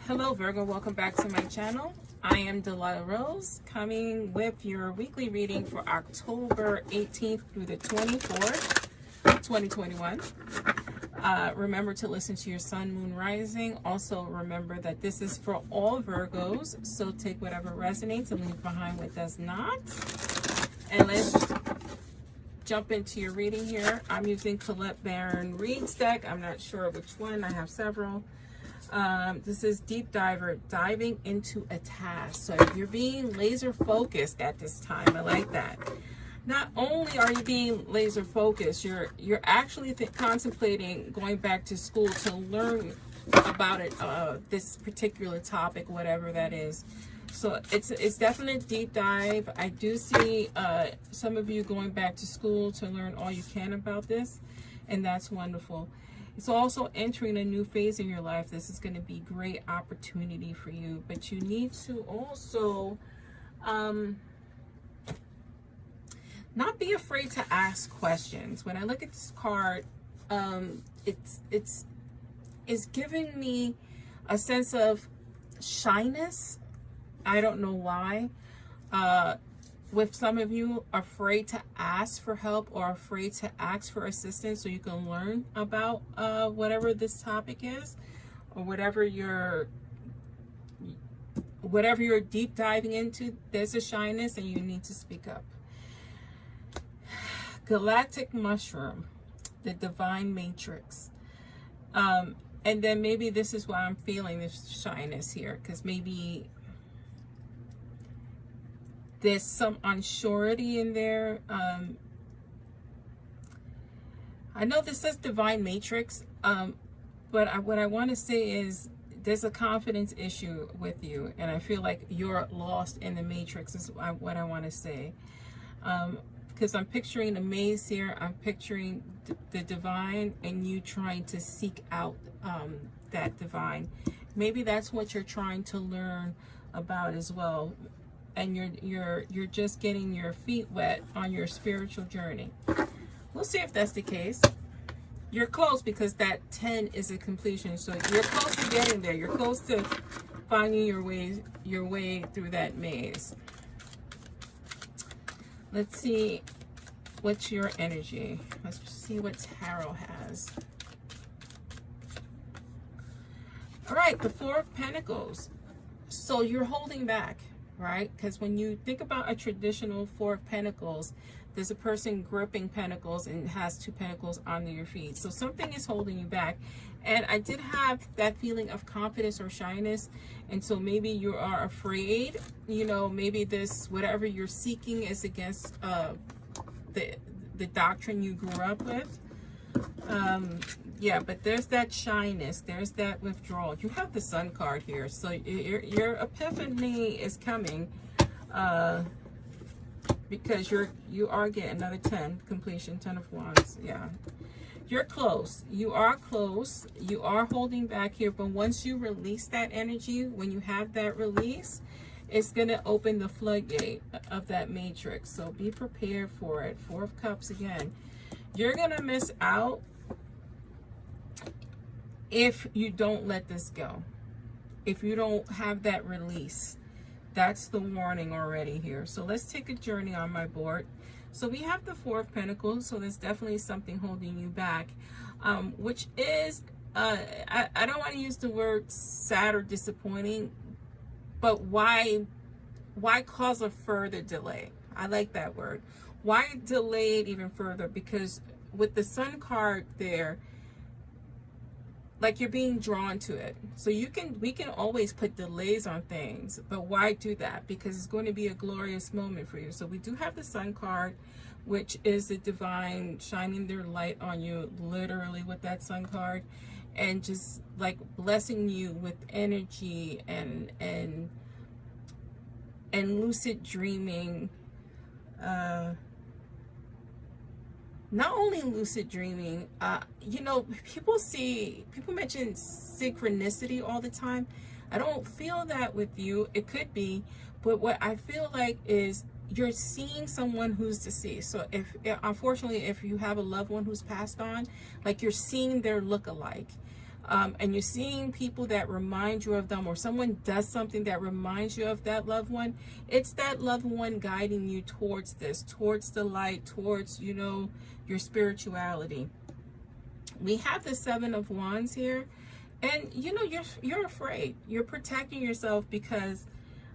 Hello Virgo, welcome back to my channel. I am Delilah Rose, coming with your weekly reading for October 18th through the 24th, 2021. Remember to listen to your sun, moon, rising. Also remember that this is for all Virgos, so take whatever resonates and leave behind what does not. And let's jump into your reading here. I'm using Colette Baron Reed's deck. I'm not sure which one. I have several. This is Deep Diver, diving into a task. So you're being laser focused at this time. I like that. Not only are you being laser focused, you're actually contemplating going back to school to learn about it, this particular topic, whatever that is. So it's definitely a deep dive. I do see some of you going back to school to learn all you can about this, and that's wonderful. It's also entering a new phase in your life. This is going to be great opportunity for you, but you need to also not be afraid to ask questions. When I look at this card, it's giving me a sense of shyness. I don't know why. With some of you afraid to ask for help or afraid to ask for assistance so you can learn about whatever this topic is, or whatever you're deep diving into. There's a shyness and you need to speak up. Galactic mushroom, the divine matrix. And then maybe this is why I'm feeling this shyness here, because maybe there's some unsurety in there. I know this says divine matrix, but what I want to say is there's a confidence issue with you, and I feel like you're lost in the matrix is what I want to say. Because I'm picturing a maze here. I'm picturing the divine and you trying to seek out that divine. Maybe that's what you're trying to learn about as well. And you're just getting your feet wet on your spiritual journey. We'll see if that's the case. You're close because that 10 is a completion. So you're close to getting there. You're close to finding your way through that maze. Let's see what's your energy. Let's see what tarot has. All right, the Four of Pentacles. So you're holding back, right? Because when you think about a traditional Four of Pentacles, there's a person gripping pentacles and has two pentacles under your feet. So something is holding you back. And I did have that feeling of confidence or shyness. And so maybe you are afraid, you know, maybe this, whatever you're seeking is against the doctrine you grew up with. Yeah, but there's that shyness, there's that withdrawal. You have the Sun card here, so your epiphany is coming, because you are getting another 10 completion, 10 of Wands. Yeah, you're close. You are close. You are holding back here, but once you release that energy, when you have that release, it's going to open the floodgate of that matrix. So be prepared for it. Four of Cups again. You're going to miss out if you don't let this go. If you don't have that release. That's the warning already here. So let's take a journey on my board. So we have the Four of Pentacles. So there's definitely something holding you back. Which is, I don't want to use the word sad or disappointing. But why cause a further delay? I like that word. Why delay it even further? Because with the Sun card there, like you're being drawn to it. So we can always put delays on things, but why do that? Because it's going to be a glorious moment for you. So we do have the Sun card, which is the divine shining their light on you, literally with that Sun card, and just like blessing you with energy and lucid dreaming. Not only lucid dreaming, you know, people mention synchronicity all the time. I don't feel that with you. It could be, but what I feel like is you're seeing someone who's deceased. So unfortunately, if you have a loved one who's passed on, like you're seeing their look-alike. and you're seeing people that remind you of them, or someone does something that reminds you of that loved one, it's that loved one guiding you towards this, towards the light, towards, you know, your spirituality. We have the Seven of Wands here, and you know, you're afraid. You're protecting yourself because,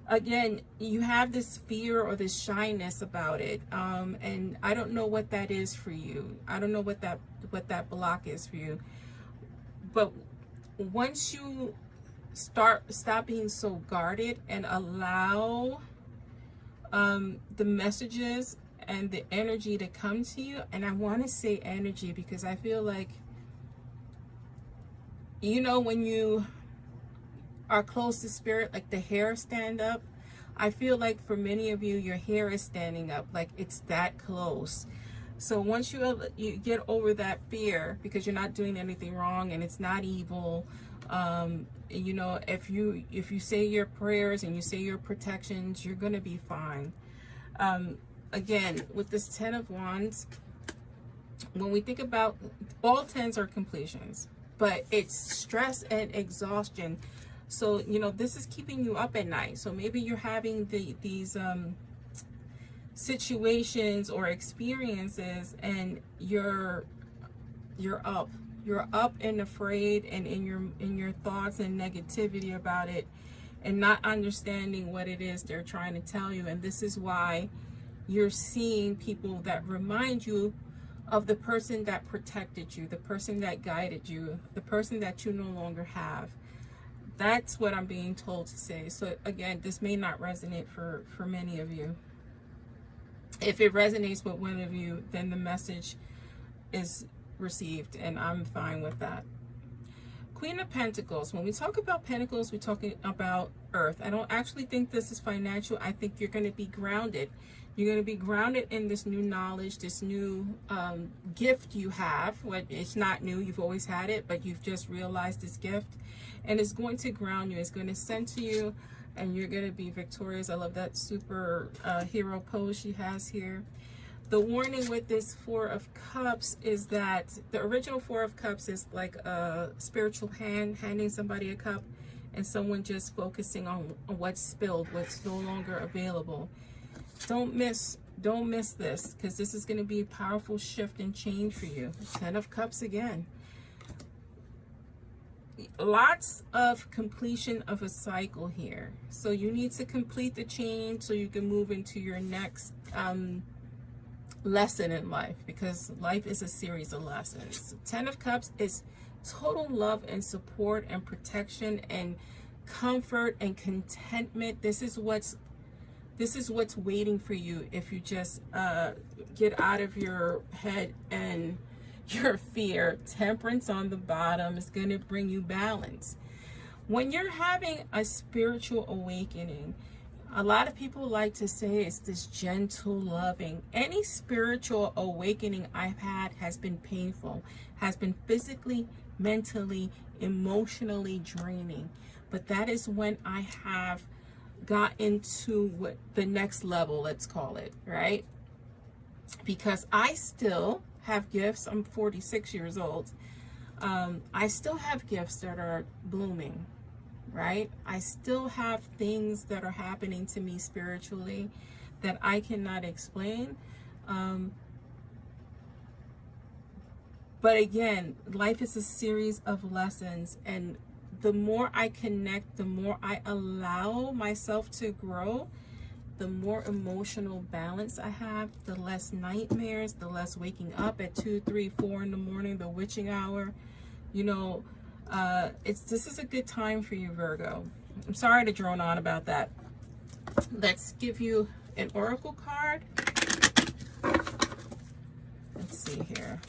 again, you have this fear or this shyness about it, and I don't know what that is for you. I don't know what that block is for you. But once you stop being so guarded and allow the messages and the energy to come to you, and I want to say energy because I feel like, you know, when you are close to spirit, like the hair stand up, I feel like for many of you, your hair is standing up, like it's that close. So once you get over that fear, because you're not doing anything wrong and it's not evil, you know, if you say your prayers and you say your protections, you're gonna be fine. Again, with this Ten of Wands, when we think about, all tens are completions, but it's stress and exhaustion. So, you know, this is keeping you up at night. So maybe you're having these situations or experiences, and you're up and afraid, and in your thoughts and negativity about it, and not understanding what it is they're trying to tell you. And this is why you're seeing people that remind you of the person that protected you, the person that guided you, the person that you no longer have. That's what I'm being told to say. So again, this may not resonate for many of you. If it resonates with one of you, then the message is received, and I'm fine with that. Queen of Pentacles. When we talk about Pentacles, we're talking about Earth. I don't actually think this is financial. I think you're going to be grounded. You're going to be grounded in this new knowledge, this new gift you have. Well, it's not new. You've always had it, but you've just realized this gift. And it's going to ground you. It's going to center you, and you're going to be victorious. I love that super hero pose she has here. The warning with this Four of Cups is that the original Four of Cups is like a spiritual hand handing somebody a cup, and someone just focusing on what's spilled, what's no longer available. Don't miss this, because this is going to be a powerful shift and change for you. Ten of Cups again. Lots of completion of a cycle here. So you need to complete the chain so you can move into your next lesson in life, because life is a series of lessons. Ten of Cups is total love and support and protection and comfort and contentment. This is what's waiting for you if you just get out of your head and your fear. Temperance on the bottom is going to bring you balance. When you're having a spiritual awakening, a lot of people like to say it's this gentle loving. Any spiritual awakening I've had has been painful, has been physically, mentally, emotionally draining. But that is when I have got into what the next level, let's call it, right? Because I still have gifts. I'm 46 years old. I still have gifts that are blooming, right? I still have things that are happening to me spiritually that I cannot explain. But again, life is a series of lessons, and the more I connect, the more I allow myself to grow, the more emotional balance I have, the less nightmares, the less waking up at 2, 3, 4 in the morning, the witching hour. You know, this is a good time for you, Virgo. I'm sorry to drone on about that. Let's give you an oracle card. Let's see here.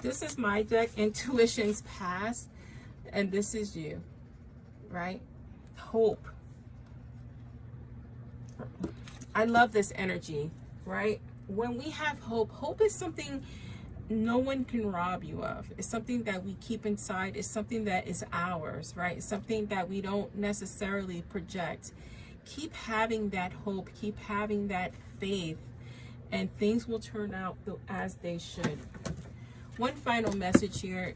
This is my deck, Intuition's Past, and this is you, right? Hope. I love this energy, right? When we have hope, hope is something no one can rob you of. It's something that we keep inside. It's something that is ours, right? It's something that we don't necessarily project. Keep having that hope. Keep having that faith, and things will turn out as they should. one final message here,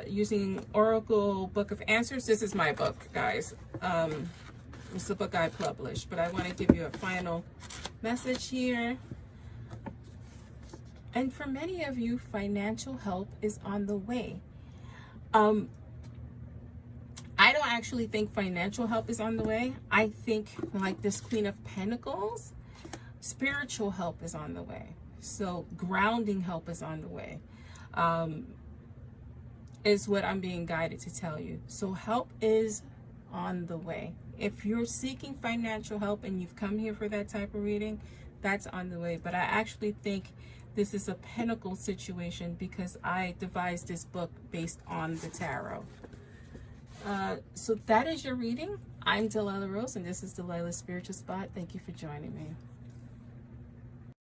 using Oracle Book of Answers. This is my book, guys. It's the book I published, but I want to give you a final message here. And for many of you, financial help is on the way. I don't actually think financial help is on the way. I think, like this Queen of Pentacles, spiritual help is on the way. So grounding help is on the way, is what I'm being guided to tell you. So help is on the way. If you're seeking financial help and you've come here for that type of reading, that's on the way. But I actually think this is a Pentacle situation because I devised this book based on the tarot. So that is your reading. I'm Delilah Rose, and this is Delilah's Spiritual Spot. Thank you for joining me.